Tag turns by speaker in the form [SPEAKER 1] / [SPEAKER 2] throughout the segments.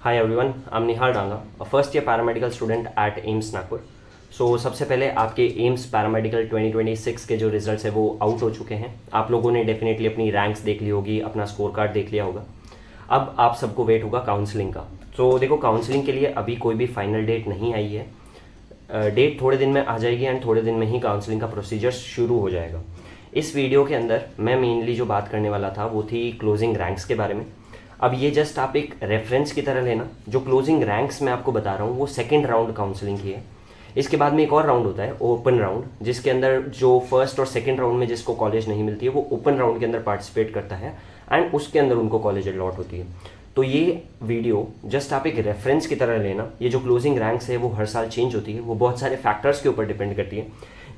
[SPEAKER 1] Hi everyone, I'm Nihal Danga, a first year paramedical student at AIIMS Nagpur. सबसे पहले आपके AIIMS paramedical 2026 के जो रिजल्ट्स है वो आउट हो चुके हैं। आप लोगों ने डेफिनेटली अपनी रैंक्स देख ली होगी, अपना स्कोर कार्ड देख लिया होगा। अब आप सबको वेट होगा काउंसलिंग का। देखो, काउंसलिंग के लिए अभी कोई भी फाइनल डेट नहीं आई है। डेट थोड़े दिन में आ जाएगी एंड थोड़े दिन में ही काउंसलिंग का प्रोसीजर शुरू हो जाएगा। इस वीडियो के अंदर मैं मेनली जो बात करने वाला था वो थी क्लोजिंग रैंक्स के बारे में। अब ये जस्ट आप एक रेफरेंस की तरह लेना। जो क्लोजिंग रैंक्स मैं आपको बता रहा हूँ वो सेकेंड राउंड काउंसलिंग की है। इसके बाद में एक और राउंड होता है ओपन राउंड, जिसके अंदर जो फर्स्ट और सेकेंड राउंड में जिसको कॉलेज नहीं मिलती है वो ओपन राउंड के अंदर पार्टिसिपेट करता है एंड उसके अंदर उनको कॉलेज अलॉट होती है। तो ये वीडियो जस्ट आप एक रेफरेंस की तरह लेना। ये जो क्लोजिंग रैंक्स है वो हर साल चेंज होती है, वो बहुत सारे फैक्टर्स के ऊपर डिपेंड करती है,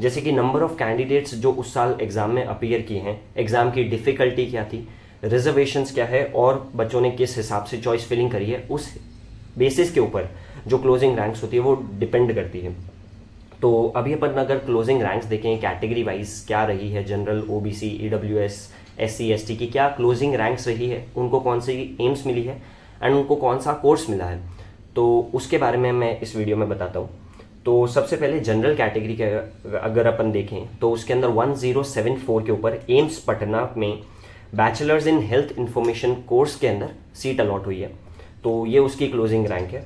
[SPEAKER 1] जैसे कि नंबर ऑफ कैंडिडेट्स जो उस साल एग्जाम में अपीयर किए हैं, एग्जाम की डिफिकल्टी क्या थी, रिजर्वेशंस क्या है और बच्चों ने किस हिसाब से चॉइस फिलिंग करी है, उस बेसिस के ऊपर जो क्लोजिंग रैंक्स होती है वो डिपेंड करती है। तो अभी अपन अगर क्लोजिंग रैंक्स देखें कैटेगरी वाइज क्या रही है, general, OBC, EWS, SC, ST की क्या क्लोजिंग रैंक्स रही है, उनको कौन सी एम्स मिली है एंड उनको कौन सा कोर्स मिला है, तो उसके बारे में मैं इस वीडियो में बताता हूँ। तो सबसे पहले जनरल कैटेगरी के अगर अपन देखें तो उसके अंदर 1074 के ऊपर एम्स पटना में bachelors in health information course के अंदर सीट अलॉट हुई है, तो ये उसकी क्लोजिंग रैंक है।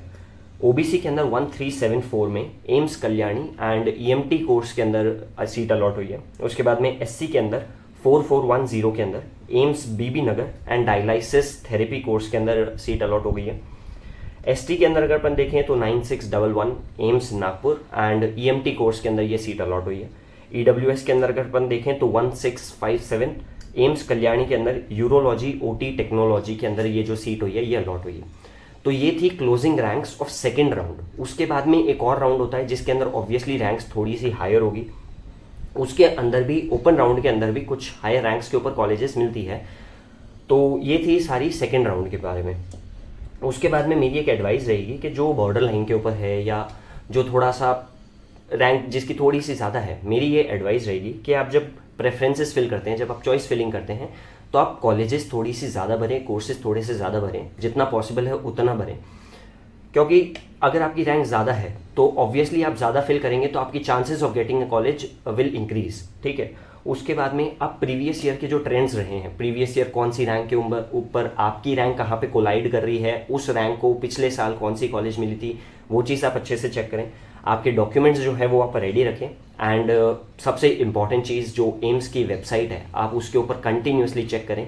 [SPEAKER 1] ओबीसी के अंदर 1374 में AIIMS Kalyani and EMT course के अंदर सीट अलॉट हुई है। उसके बाद में एससी के अंदर 4410 के अंदर AIIMS Bibinagar and dialysis therapy course के अंदर सीट अलॉट हो गई है। एसटी के अंदर अगर अपन देखें तो 9611 AIIMS Nagpur and EMT course के अंदर ये सीट अलॉट हुई है। ईडब्ल्यूएस के अंदर अगर अपन देखें तो 1657 एम्स कल्याणी के अंदर यूरोलॉजी ओटी टेक्नोलॉजी के अंदर ये जो सीट हुई है ये अलॉट हुई है। तो ये थी closing ranks of second round. उसके बाद में एक और राउंड होता है जिसके अंदर ऑब्वियसली रैंक्स थोड़ी सी हायर होगी। उसके अंदर भी ओपन राउंड के अंदर भी कुछ हायर रैंक्स के ऊपर कॉलेजेस मिलती है। तो ये थी सारी सेकेंड राउंड के बारे में। उसके बाद में मेरी एक एडवाइस रहेगी कि जो बॉर्डर लाइन के ऊपर है या जो थोड़ा सा रैंक जिसकी थोड़ी सी ज़्यादा है, मेरी ये एडवाइस रहेगी कि आप जब प्रेफरेंसेस फिल करते हैं, जब आप चॉइस फिलिंग करते हैं, तो आप कॉलेजेस थोड़ी सी ज़्यादा भरें, कोर्सेज थोड़े से ज़्यादा भरें, जितना पॉसिबल है उतना भरें। क्योंकि अगर आपकी रैंक ज़्यादा है तो ऑब्वियसली आप ज़्यादा फिल करेंगे तो आपकी chances of getting a college will increase, ठीक है। उसके बाद में आप प्रीवियस ईयर के जो ट्रेंड्स रहे हैं, प्रीवियस ईयर कौन सी रैंक के ऊपर आपकी रैंक कहाँ पे कोलाइड कर रही है, उस रैंक को पिछले साल कौन सी कॉलेज मिली थी, वो चीज़ आप अच्छे से चेक करें। आपके डॉक्यूमेंट्स जो है वो आप रेडी रखें एंड सबसे इंपॉर्टेंट चीज़ जो एम्स की वेबसाइट है आप उसके ऊपर कंटिन्यूसली चेक करें।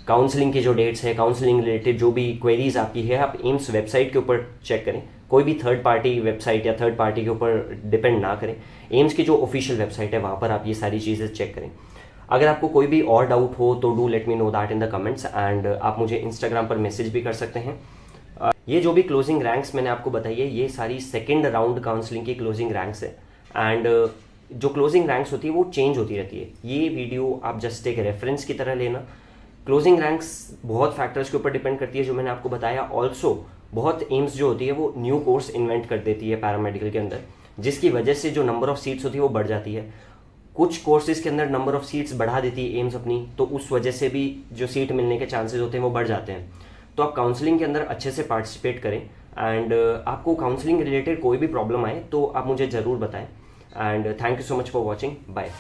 [SPEAKER 1] काउंसलिंग की जो डेट्स है, काउंसलिंग रिलेटेड जो भी क्वेरीज आपकी है, आप एम्स वेबसाइट के ऊपर चेक करें। कोई भी थर्ड पार्टी वेबसाइट या थर्ड पार्टी के ऊपर डिपेंड ना करें। एम्स की जो ऑफिशियल वेबसाइट है वहाँ पर आप ये सारी चीज़ें चेक करें। अगर आपको कोई भी और डाउट हो तो do let me know that in the comments and आप मुझे इंस्टाग्राम पर मैसेज भी कर सकते हैं। ये जो भी क्लोजिंग रैंक्स मैंने आपको बताई है ये सारी सेकेंड राउंड काउंसलिंग की क्लोजिंग रैंक्स है एंड जो क्लोजिंग रैंक्स होती है वो चेंज होती रहती है। ये वीडियो आप जस्ट एक रेफरेंस की तरह लेना। क्लोजिंग रैंक्स बहुत फैक्टर्स के ऊपर डिपेंड करती है जो मैंने आपको बताया। ऑल्सो बहुत एम्स जो होती है वो न्यू कोर्स इन्वेंट कर देती है पैरामेडिकल के अंदर, जिसकी वजह से जो नंबर ऑफ सीट्स होती है वो बढ़ जाती है। कुछ कोर्सेज के अंदर नंबर ऑफ सीट्स बढ़ा देती है एम्स अपनी, तो उस वजह से भी जो सीट मिलने के चांसेस होते हैं वो बढ़ जाते हैं। तो आप काउंसलिंग के अंदर अच्छे से पार्टिसिपेट करें एंड आपको काउंसलिंग रिलेटेड कोई भी प्रॉब्लम आए तो आप मुझे ज़रूर बताएं and thank you so much for watching. Bye.